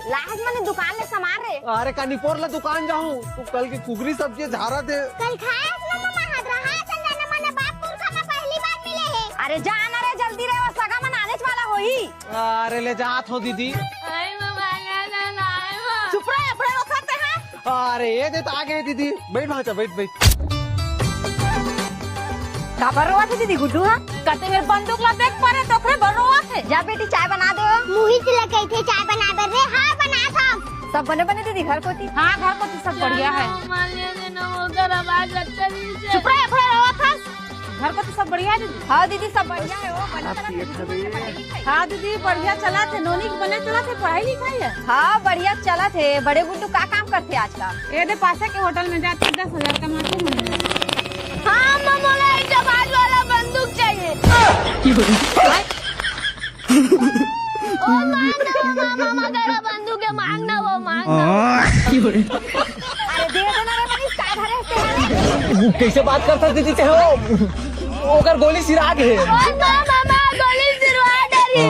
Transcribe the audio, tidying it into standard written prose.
लाज मैंने दुकान में सामान रे। अरे कानीपोर ला दुकान जाऊँ तो कल की कुगरी सब्जी झारा थे। कल खाया पहली बार मिले है। अरे जाना रे जल्दी रे, सगा मन आने वाला हो ही। अरे ले जात हो दीदी। चुप रहे अपने वक्त है। अरे ये दे तो आ गए दीदी, बैठ भाचा बैठ। का बरवा थे दीदी गुड्डू हा? कहते मेरे बंदूक ला देख पड़े तो फिर बरवा थे। जा बेटी चाय बना दो। मुही से लगे थे चाय बना दे रे। हाँ बना था। सब बने दीदी घर को थी। हाँ घर को थी, सब बढ़िया है। चुप रहे अपने वक्त घर को तो सब बढ़िया है दीदी। हाँ दीदी सब बढ़िया है। हाँ दीदी बढ़िया चला थे। नोनी के बने चला थे, पढ़ाई लिखाई है। हाँ बढ़िया चला थे। बड़े गुड्डू का काम करते आजकल? ये पासे के होटल में जाते 10,000 कमाते हैं। हाँ मामूला एक जवान वाला बंदूक चाहिए। ओ मामा तेरा बंदूक है, मांगना वो मांगना। अरे दे देना रे मनीष, का धरे से कैसे बात करता दीदी थे हो? ओकर गोली सिरा के। मामा गोली सिरवा डरी।